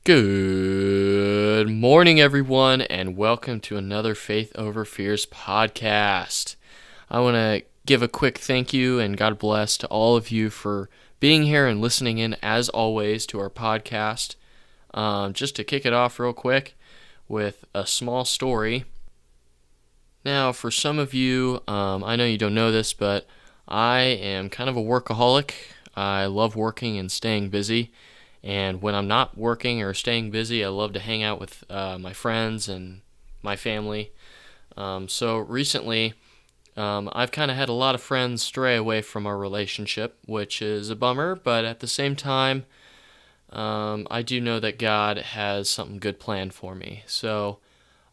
Good morning, everyone, and welcome to another Faith Over Fears podcast. I want to give a quick thank you and God bless to all of you for being here and listening in, as always, to our podcast. Just to kick it off real quick with a small story. Now, for some of you, I know you don't know this, but I am kind of a workaholic. I love working and staying busy. And when I'm not working or staying busy, I love to hang out with my friends and my family. So recently, I've kind of had a lot of friends stray away from our relationship, which is a bummer, but at the same time, I do know that God has something good planned for me. So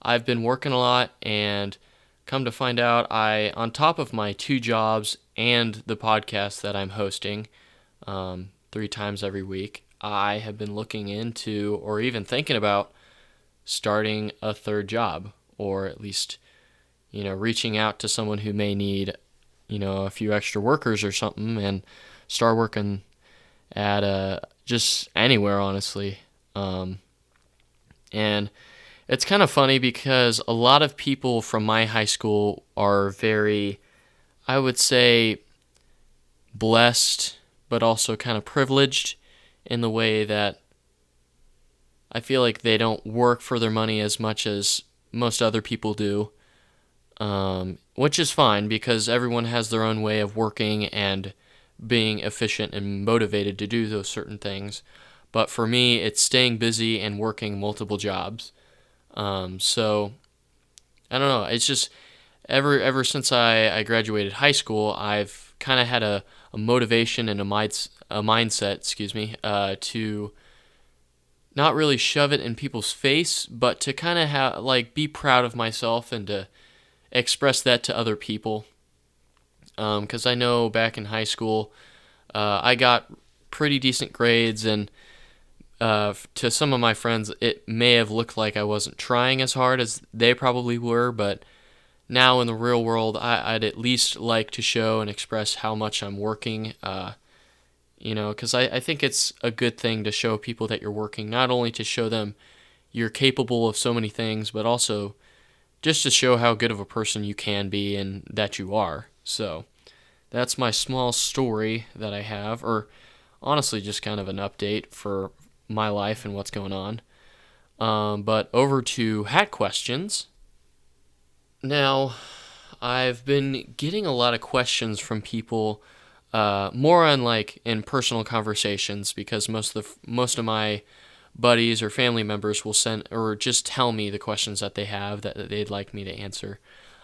I've been working a lot, and come to find out, on top of my two jobs and the podcast that I'm hosting 3 times every week, I have been looking into or even thinking about starting a third job, or at least, reaching out to someone who may need, a few extra workers or something, and start working at just anywhere, honestly. And it's kind of funny because a lot of people from my high school are very, I would say, blessed, but also kind of privileged in the way that I feel like they don't work for their money as much as most other people do, which is fine because everyone has their own way of working and being efficient and motivated to do those certain things. But for me, it's staying busy and working multiple jobs. So I don't know. It's just ever since I graduated high school, I've kind of had a motivation and a mindset, to not really shove it in people's face, but to kind of be proud of myself and to express that to other people. Because I know back in high school, I got pretty decent grades, and to some of my friends, it may have looked like I wasn't trying as hard as they probably were, but now in the real world, I'd at least like to show and express how much I'm working, because I think it's a good thing to show people that you're working, not only to show them you're capable of so many things, but also just to show how good of a person you can be and that you are. So that's my small story that I have, or honestly just kind of an update for my life and what's going on. But over to hat questions. Now, I've been getting a lot of questions from people, more on in personal conversations, because most of my buddies or family members will send or just tell me the questions that they have that they'd like me to answer.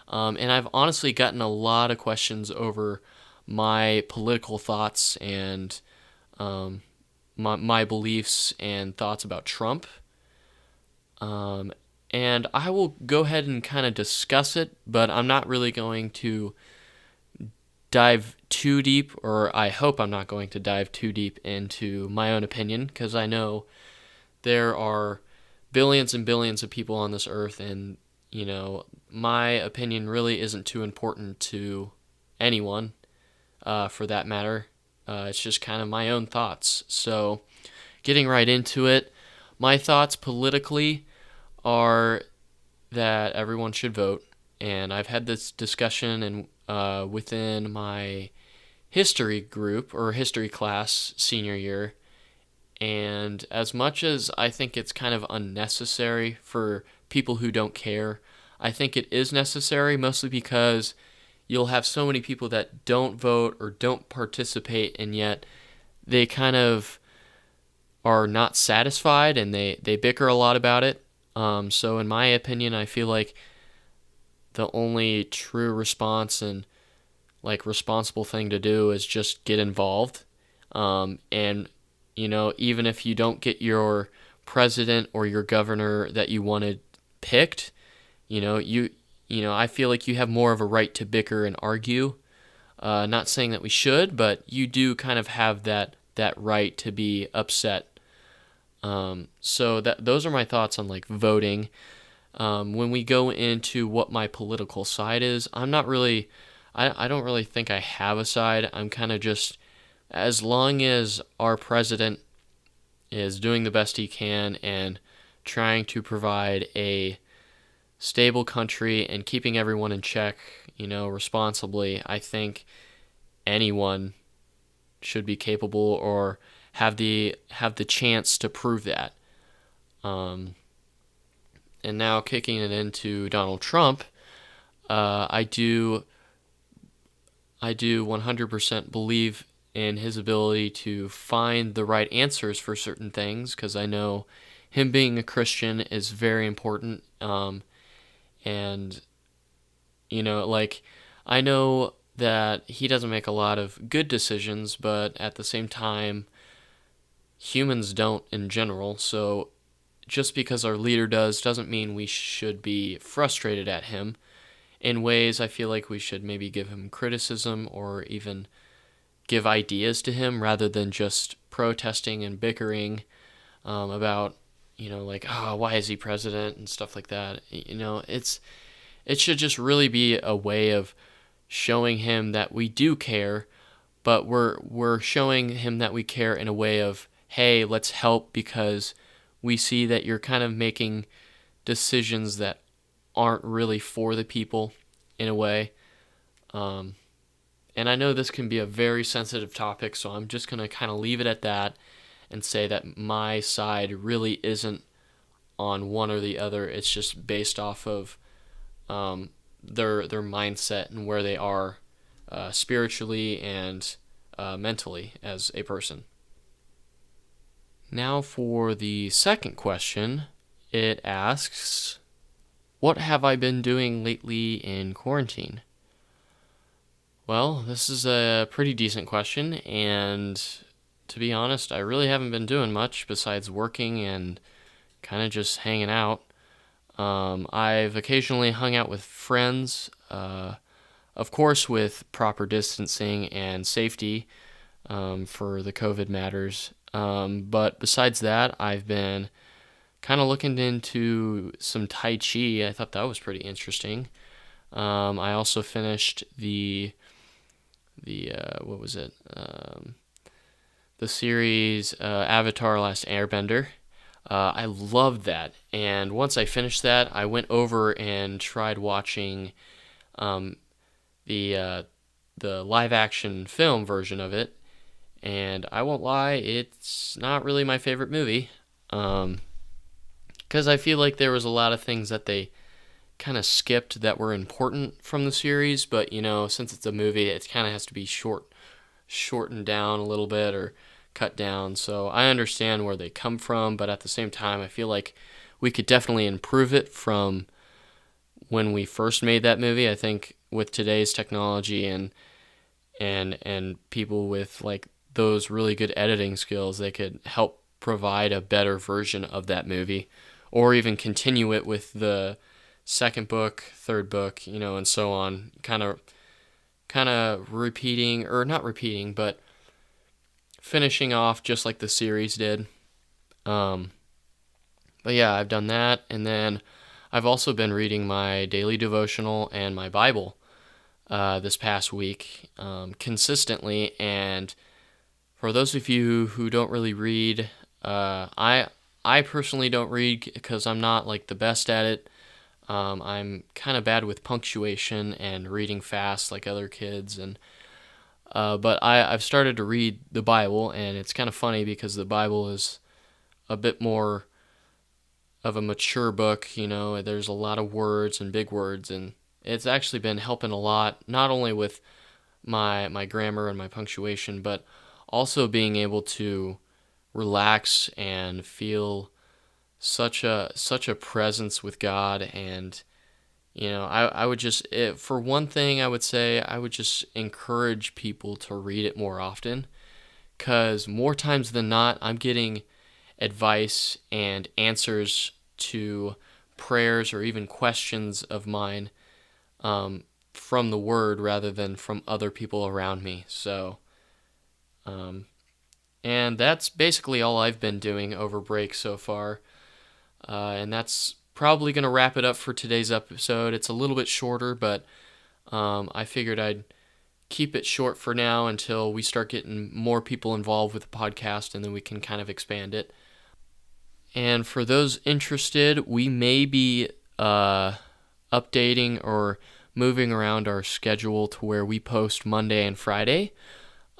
And I've honestly gotten a lot of questions over my political thoughts and my beliefs and thoughts about Trump. And I will go ahead and kind of discuss it, but I'm not really going to dive too deep, or I hope I'm not going to dive too deep into my own opinion, because I know there are billions and billions of people on this earth, and, my opinion really isn't too important to anyone, for that matter. It's just kind of my own thoughts. So, getting right into it, my thoughts politically are that everyone should vote, and I've had this discussion within my history group or history class senior year, and as much as I think it's kind of unnecessary for people who don't care, I think it is necessary, mostly because you'll have so many people that don't vote or don't participate, and yet they kind of are not satisfied, and they bicker a lot about it. So in my opinion, I feel like the only true response and responsible thing to do is just get involved. And even if you don't get your president or your governor that you wanted picked, I feel like you have more of a right to bicker and argue. Not saying that we should, but you do kind of have that right to be upset. So those are my thoughts on voting. When we go into what my political side is, I don't really think I have a side. I'm kind of just, as long as our president is doing the best he can and trying to provide a stable country and keeping everyone in check, responsibly. I think anyone should be capable or have the chance to prove that. And now kicking it into Donald Trump, I do 100% believe in his ability to find the right answers for certain things, because I know him being a Christian is very important. And, I know that he doesn't make a lot of good decisions, but at the same time, humans don't in general. So just because our leader doesn't mean we should be frustrated at him. In ways, I feel like we should maybe give him criticism or even give ideas to him rather than just protesting and bickering about, why is he president and stuff like that. It should just really be a way of showing him that we do care, but we're showing him that we care in a way of, hey, let's help because we see that you're kind of making decisions that aren't really for the people in a way. And I know this can be a very sensitive topic, so I'm just going to kind of leave it at that and say that my side really isn't on one or the other. It's just based off of their mindset and where they are spiritually and mentally as a person. Now for the second question, it asks, what have I been doing lately in quarantine? Well, this is a pretty decent question, and to be honest, I really haven't been doing much besides working and kind of just hanging out. I've occasionally hung out with friends, of course with proper distancing and safety for the COVID matters. But besides that, I've been kind of looking into some Tai Chi. I thought that was pretty interesting. I also finished the what was it? The series Avatar: Last Airbender. I loved that, and once I finished that, I went over and tried watching the live action film version of it, and I won't lie, it's not really my favorite movie, because I feel like there was a lot of things that they kind of skipped that were important from the series, but since it's a movie, it kind of has to be shortened down a little bit or cut down. So I understand where they come from, but at the same time, I feel like we could definitely improve it from when we first made that movie. I think with today's technology and people with like those really good editing skills, they could help provide a better version of that movie, or even continue it with the second book, third book, and so on, kind of repeating, or not repeating, but finishing off just like the series did. But yeah, I've done that, and then I've also been reading my daily devotional and my Bible this past week consistently. And for those of you who don't really read, I personally don't read because I'm not like the best at it. I'm kind of bad with punctuation and reading fast like other kids, and but I've started to read the Bible, and it's kind of funny because the Bible is a bit more of a mature book. There's a lot of words and big words, and it's actually been helping a lot, not only with my grammar and my punctuation, but also being able to relax and feel such a presence with God. And I would just, for one thing, I would say I would just encourage people to read it more often, because more times than not, I'm getting advice and answers to prayers or even questions of mine from the Word rather than from other people around me. So, and that's basically all I've been doing over break so far. And that's probably going to wrap it up for today's episode. It's a little bit shorter, but I figured I'd keep it short for now until we start getting more people involved with the podcast, and then we can kind of expand it. And for those interested, we may be updating or moving around our schedule to where we post Monday and Friday.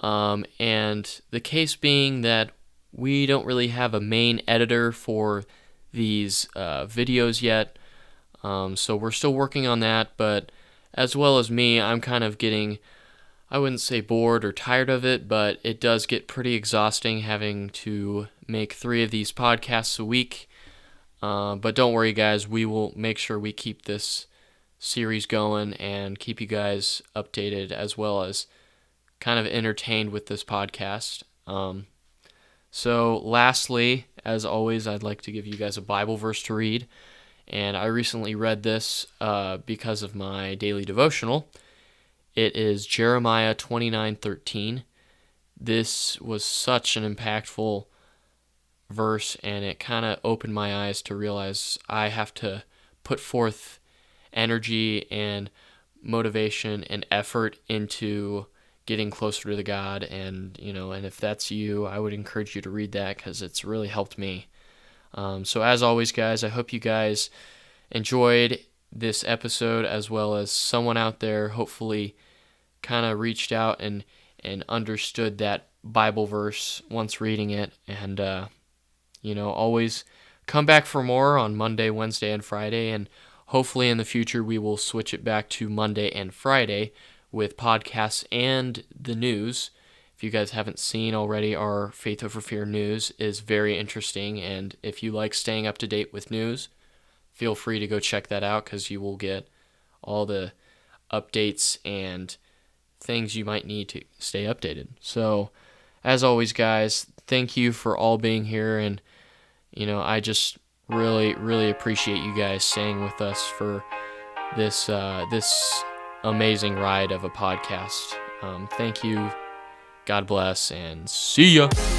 And the case being that we don't really have a main editor for these videos yet. So we're still working on that, but as well as me, I'm kind of getting, I wouldn't say bored or tired of it, but it does get pretty exhausting having to make 3 of these podcasts a week. But don't worry, guys, we will make sure we keep this series going and keep you guys updated as well as kind of entertained with this podcast. So lastly, as always, I'd like to give you guys a Bible verse to read. And I recently read this because of my daily devotional. It is Jeremiah 29:13. This was such an impactful verse, and it kind of opened my eyes to realize I have to put forth energy and motivation and effort into getting closer to the God. And if that's you, I would encourage you to read that because it's really helped me. So as always, guys, I hope you guys enjoyed this episode, as well as someone out there hopefully kind of reached out and understood that Bible verse once reading it. And, always come back for more on Monday, Wednesday, and Friday. And hopefully in the future we will switch it back to Monday and Friday with podcasts and the news. If you guys haven't seen already, our Faith Over Fear news is very interesting, and if you like staying up to date with news, feel free to go check that out because you will get all the updates and things you might need to stay updated. So, as always, guys, thank you for all being here, and I just really, really appreciate you guys staying with us for this amazing ride of a podcast. Thank you. God bless, and see ya.